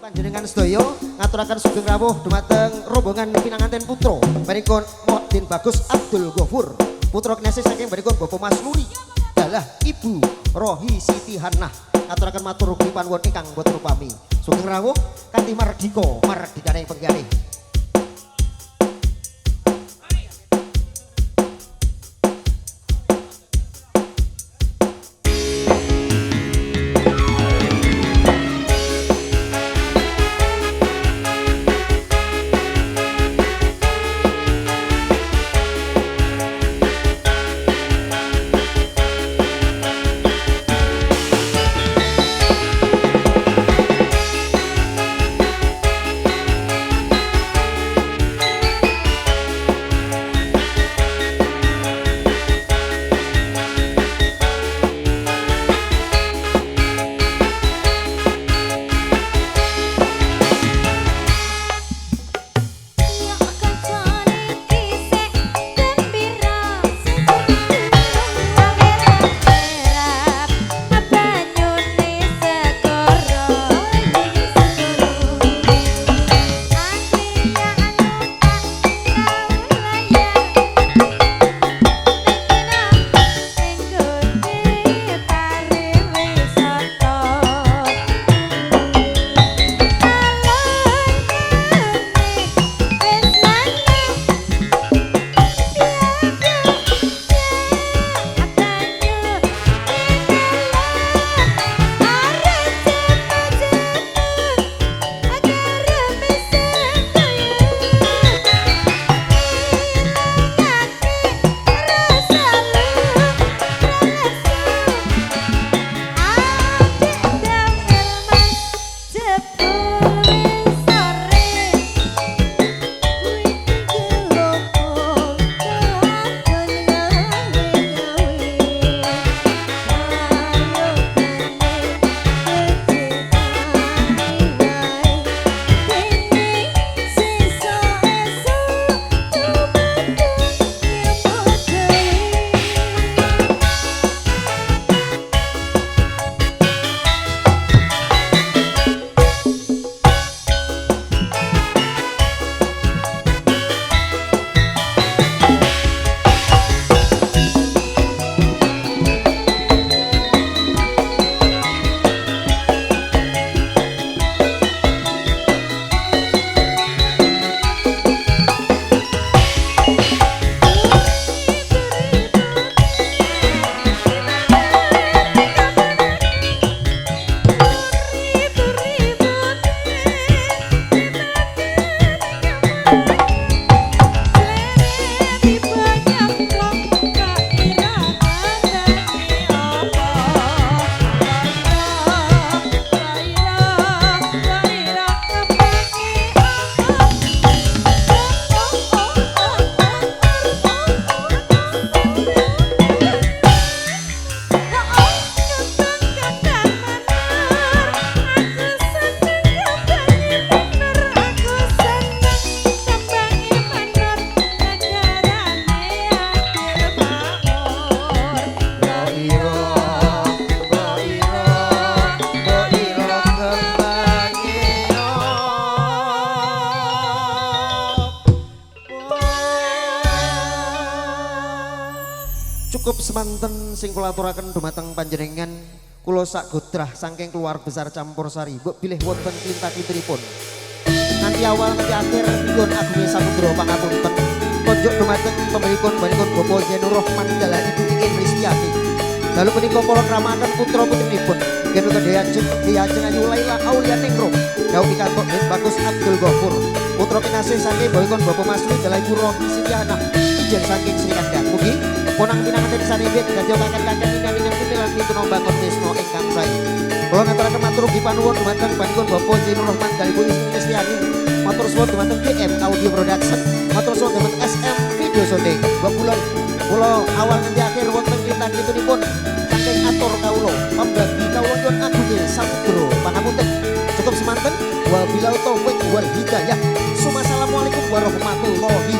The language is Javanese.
Panjenengan sedaya ngaturaken sugeng rawuh dumateng rombongan pinanganten putra menika Muhyiddin Bagus Abdul Ghafur putra kinasih saking menika Bapak Mas Luri dalah Ibu Rohi Siti Hannah ngaturaken matur panuwun ingkang boten upami sugeng rawuh kanthi mardika mardikane penggalih. Cukup semanten sing kula aturaken dumateng panjenengan kula sak godrah saking keluarga besar Campursari mbok bilih wonten tinta-tintiripun nanti awal nanti akhir nyuwun agungé samudra pangapunten konjuk dumateng pemilikun Bapak Zainur Rahman dalah Ibu Iin Ristiati lalu menika kula kramaken putra putrinipun yen uga Diajeng Ayu Laila Aulia Ningrum dawuh pikantuk Bagus Abdul Ghafur putra kinasih saking Bapak Mas Luri dalah Ibu Rohi Siti Hannah ijen saking Sri Kandang mugi ponang pinanganten sanebet gadya kakek-kakek ingkang punilan pituno bangun Wisnu ingkang sae. Kula ngaturaken matur ugi panuwun dumateng panjenengan Bapak Zainur Rahman kali Ibu Istri Ristiati. Matur suwun dumateng DM Audio Production. Matur suwun dumateng SM Video Shooting. Kula awal nganti akhir wonten kitab-kitabipun saking atur kawula pambagi kawula nyuwun agunge samudra pangapunten. Cukup semanten wabillahi taufik wal hidayah. Assalamualaikum warahmatullahi